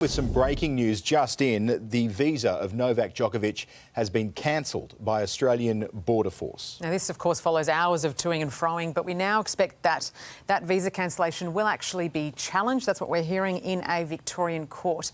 With some breaking news just in, the visa of Novak Djokovic has been cancelled by Australian Border Force. Now, this, of course, follows hours of toing and froing, but we now expect that visa cancellation will actually be challenged. That's what we're hearing in a Victorian court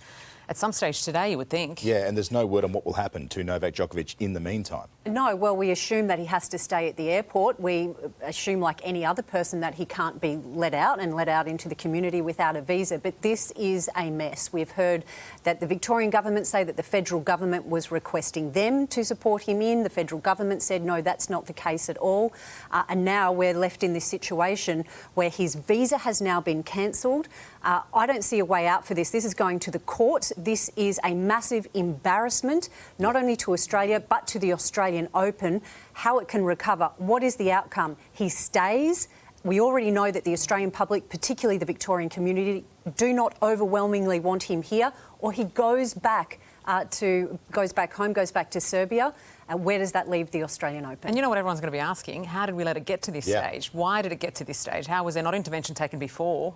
at some stage today, you would think. Yeah, and there's no word on what will happen to Novak Djokovic in the meantime. No, well, we assume that he has to stay at the airport. We assume, like any other person, that he can't be let out into the community without a visa. But this is a mess. We've heard that the Victorian government say that the federal government was requesting them to support him in. The federal government said, no, that's not the case at all. And now we're left in this situation where his visa has now been cancelled. I don't see a way out for this. This is going to the court. This is a massive embarrassment, not only to Australia, but to the Australian Open. How it can recover. What is the outcome? He stays. We already know that the Australian public, particularly the Victorian community, do not overwhelmingly want him here, or he goes back home, goes back to Serbia. Where does that leave the Australian Open? And you know what everyone's going to be asking? How did we let it get to this stage? Why did it get to this stage? How was there not intervention taken before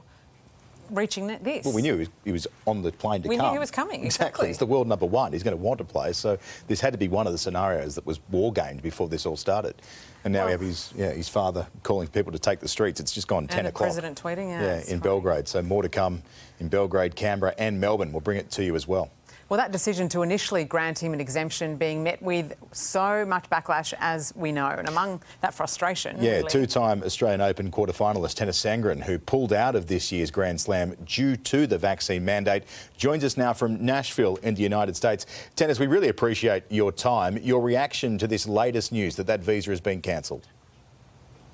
reaching this? Well, we knew he was on the plane to come. We knew he was coming, exactly. It's the world number one. He's going to want to play. So this had to be one of the scenarios that was war-gamed before this all started. And now we have his father calling people to take the streets. It's just gone 10 o'clock. And the president tweeting. In Belgrade. So more to come in Belgrade, Canberra and Melbourne. We'll bring it to you as well. Well, that decision to initially grant him an exemption being met with so much backlash, as we know, and among that frustration. Yeah, really. Two-time Australian Open quarter-finalist Tennis Sangren, who pulled out of this year's Grand Slam due to the vaccine mandate, joins us now from Nashville in the United States. Tennis, we really appreciate your time. Your reaction to this latest news that visa has been cancelled?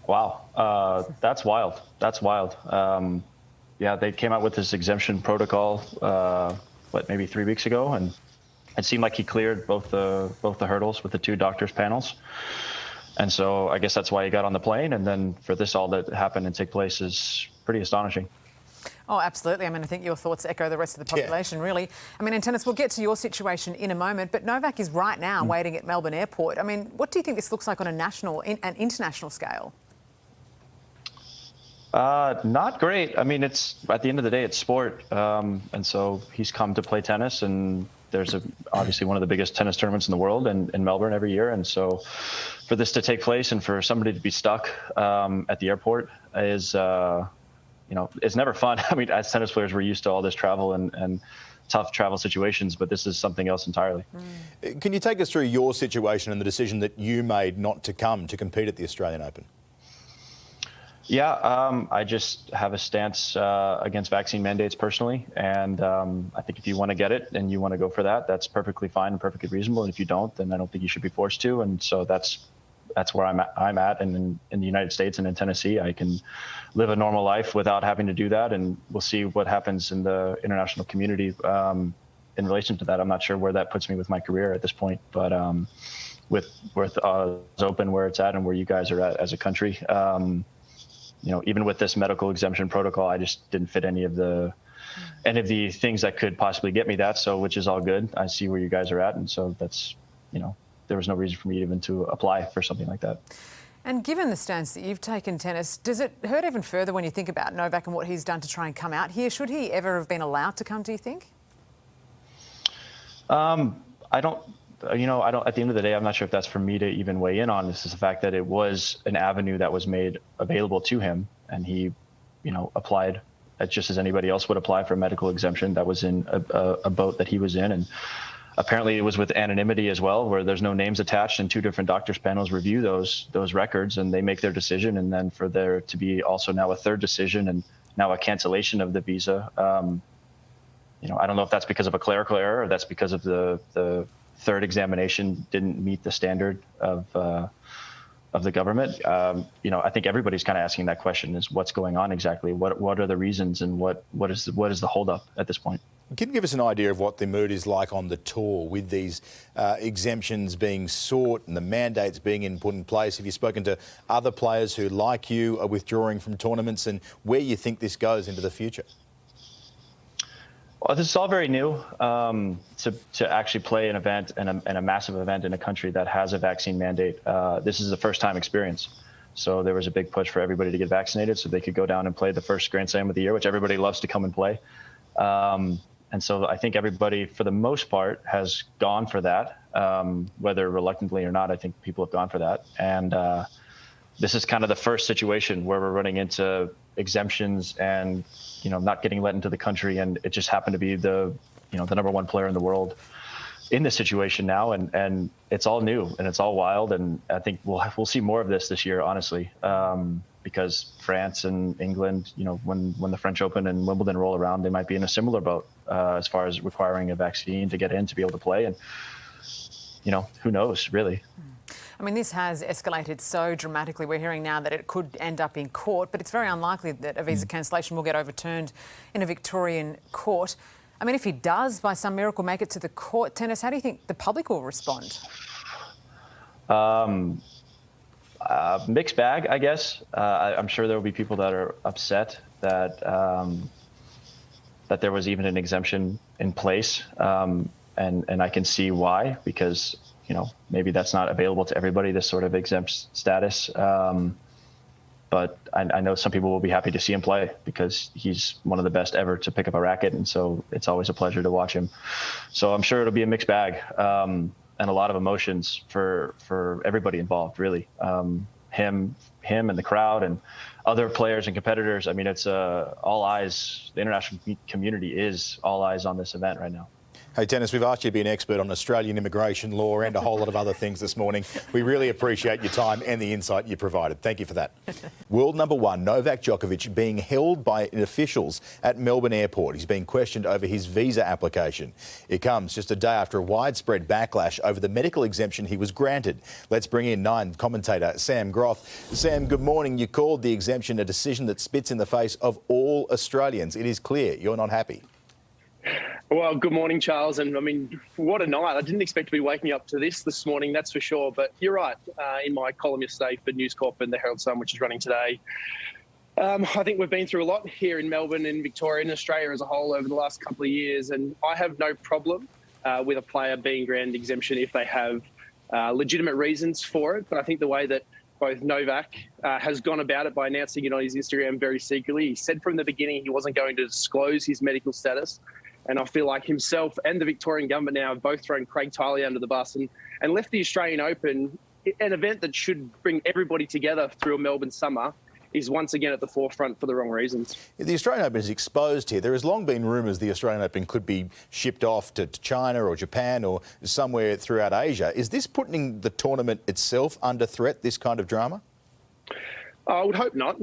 Wow, that's wild. That's wild. Yeah, they came out with this exemption protocol maybe 3 weeks ago, and it seemed like he cleared both the hurdles with the two doctors panels. And so I guess that's why he got on the plane. And then for this all that happened and take place is pretty astonishing. Oh, absolutely. I mean, I think your thoughts echo the rest of the population, really. I mean, in tennis, we'll get to your situation in a moment, but Novak is right now waiting at Melbourne Airport. I mean, what do you think this looks like on a national and international scale? Not great. I mean, it's at the end of the day, it's sport. And so he's come to play tennis, and there's obviously one of the biggest tennis tournaments in the world in Melbourne every year. And so for this to take place and for somebody to be stuck at the airport is, it's never fun. I mean, as tennis players, we're used to all this travel and tough travel situations, but this is something else entirely. Can you take us through your situation and the decision that you made not to come to compete at the Australian Open? Yeah, I just have a stance against vaccine mandates personally, and I think if you want to get it and you want to go for that, that's perfectly fine and perfectly reasonable. And if you don't, then I don't think you should be forced to. And so that's where I'm at. And in the United States and in Tennessee, I can live a normal life without having to do that. And we'll see what happens in the international community in relation to that. I'm not sure where that puts me with my career at this point, but with open where it's at and where you guys are at as a country. Even with this medical exemption protocol, I just didn't fit any of the things that could possibly get me that. So, which is all good. I see where you guys are at, and so that's, there was no reason for me even to apply for something like that. And given the stance that you've taken, Tennis, does it hurt even further when you think about Novak and what he's done to try and come out here? Should he ever have been allowed to come, do you think? I don't. At the end of the day, I'm not sure if that's for me to even weigh in on. This is the fact that it was an avenue that was made available to him, and he, applied just as anybody else would apply for a medical exemption. That was in a boat that he was in, and apparently it was with anonymity as well, where there's no names attached, and two different doctors panels review those records, and they make their decision. And then for there to be also now a third decision and now a cancellation of the visa, I don't know if that's because of a clerical error or that's because of the third examination didn't meet the standard of the government. I think everybody's kind of asking that question: is what's going on exactly? What are the reasons, and what is the holdup at this point? Can you give us an idea of what the mood is like on the tour with these exemptions being sought and the mandates being put in place? Have you spoken to other players who, like you, are withdrawing from tournaments, and where you think this goes into the future? Well, this is all very new to actually play an event and a massive event in a country that has a vaccine mandate. This is a first-time experience. So there was a big push for everybody to get vaccinated so they could go down and play the first Grand Slam of the year, which everybody loves to come and play. And so I think everybody, for the most part, has gone for that, whether reluctantly or not. I think people have gone for that. And this is kind of the first situation where we're running into exemptions and, not getting let into the country. And it just happened to be the number one player in the world in this situation now. And it's all new and it's all wild. And I think we'll see more of this year, honestly, because France and England, when the French Open and Wimbledon roll around, they might be in a similar boat as far as requiring a vaccine to get in to be able to play. And, who knows, really. I mean, this has escalated so dramatically. We're hearing now that it could end up in court, but it's very unlikely that a visa cancellation will get overturned in a Victorian court. I mean, if he does, by some miracle, make it to the court, Tennis, how do you think the public will respond? Mixed bag, I guess. I'm sure there will be people that are upset that that there was even an exemption in place, and I can see why, because maybe that's not available to everybody, this sort of exempt status. But I know some people will be happy to see him play because he's one of the best ever to pick up a racket, and so it's always a pleasure to watch him. So I'm sure it'll be a mixed bag. And a lot of emotions for everybody involved, really. Him and the crowd and other players and competitors. I mean, it's all eyes. The international community is all eyes on this event right now. Hey, Tennis, we've asked you to be an expert on Australian immigration law and a whole lot of other things this morning. We really appreciate your time and the insight you provided. Thank you for that. World number one, Novak Djokovic, being held by officials at Melbourne Airport. He's being questioned over his visa application. It comes just a day after a widespread backlash over the medical exemption he was granted. Let's bring in Nine commentator Sam Groth. Sam, good morning. You called the exemption a decision that spits in the face of all Australians. It is clear you're not happy. Well, good morning, Charles. And I mean, what a night. I didn't expect to be waking up to this morning, that's for sure. But you're right. In my column yesterday for News Corp and the Herald Sun, which is running today, I think we've been through a lot here in Melbourne and Victoria and Australia as a whole over the last couple of years. And I have no problem with a player being granted exemption if they have legitimate reasons for it. But I think the way that both Novak has gone about it by announcing it on his Instagram very secretly, he said from the beginning he wasn't going to disclose his medical status. And I feel like himself and the Victorian government now have both thrown Craig Tiley under the bus and left the Australian Open, an event that should bring everybody together through a Melbourne summer, is once again at the forefront for the wrong reasons. The Australian Open is exposed here. There has long been rumours the Australian Open could be shipped off to China or Japan or somewhere throughout Asia. Is this putting the tournament itself under threat, this kind of drama? I would hope not.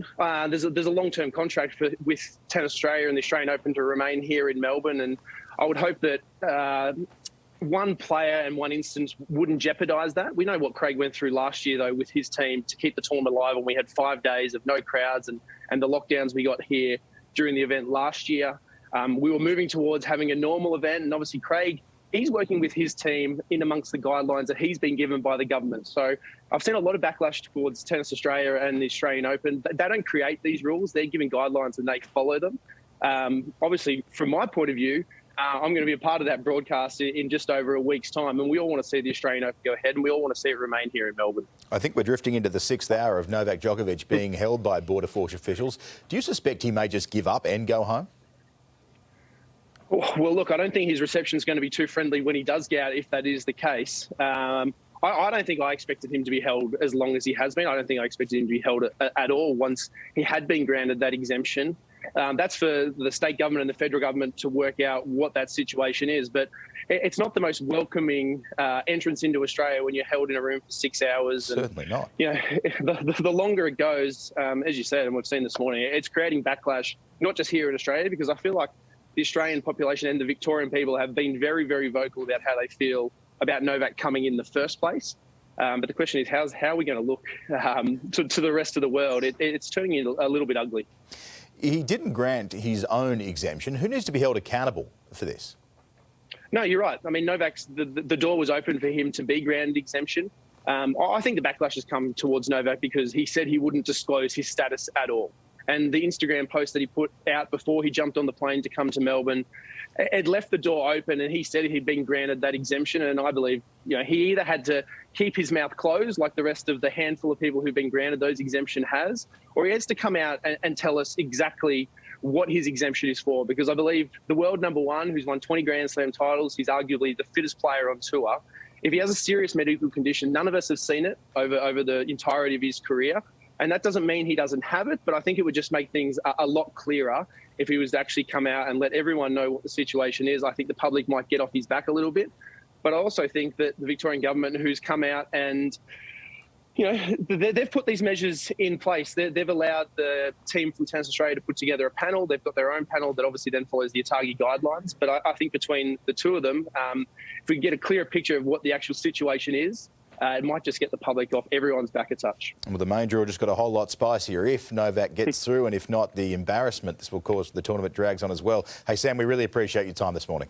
There's a long-term contract with Tennis Australia and the Australian Open to remain here in Melbourne, and I would hope that one player and one instance wouldn't jeopardise that. We know what Craig went through last year, though, with his team to keep the tournament alive, and we had 5 days of no crowds and the lockdowns we got here during the event last year. We were moving towards having a normal event, and obviously Craig, he's working with his team in amongst the guidelines that he's been given by the government. So I've seen a lot of backlash towards Tennis Australia and the Australian Open. They don't create these rules. They're giving guidelines and they follow them. Obviously, from my point of view, I'm going to be a part of that broadcast in just over a week's time. And we all want to see the Australian Open go ahead and we all want to see it remain here in Melbourne. I think we're drifting into the 6th hour of Novak Djokovic being held by Border Force officials. Do you suspect he may just give up and go home? Well, look, I don't think his reception is going to be too friendly when he does get out, if that is the case. I don't think I expected him to be held as long as he has been. I don't think I expected him to be held at all once he had been granted that exemption. That's for the state government and the federal government to work out what that situation is. But it's not the most welcoming entrance into Australia when you're held in a room for 6 hours. Certainly not. The longer it goes, as you said, and we've seen this morning, it's creating backlash, not just here in Australia, because I feel like the Australian population and the Victorian people have been very, very vocal about how they feel about Novak coming in the first place. But the question is, how are we going to look to the rest of the world? It's turning a little bit ugly. He didn't grant his own exemption. Who needs to be held accountable for this? No, you're right. I mean, Novak's the door was open for him to be granted exemption. I think the backlash has come towards Novak because he said he wouldn't disclose his status at all. And the Instagram post that he put out before he jumped on the plane to come to Melbourne, it left the door open, and he said he'd been granted that exemption. And I believe, he either had to keep his mouth closed, like the rest of the handful of people who've been granted those exemption has, or he has to come out and tell us exactly what his exemption is for, because I believe the world number one, who's won 20 Grand Slam titles, he's arguably the fittest player on tour. If he has a serious medical condition, none of us have seen it over the entirety of his career. And that doesn't mean he doesn't have it, but I think it would just make things a lot clearer if he was to actually come out and let everyone know what the situation is. I think the public might get off his back a little bit. But I also think that the Victorian government, who's come out and, you know, they've put these measures in place. They've allowed the team from Tennis Australia to put together a panel. They've got their own panel that obviously then follows the ATAGI guidelines. But I think between the two of them, if we get a clearer picture of what the actual situation is, it might just get the public off everyone's back a touch. Well, the main draw just got a whole lot spicier if Novak gets through, and if not, the embarrassment this will cause the tournament drags on as well. Hey, Sam, we really appreciate your time this morning.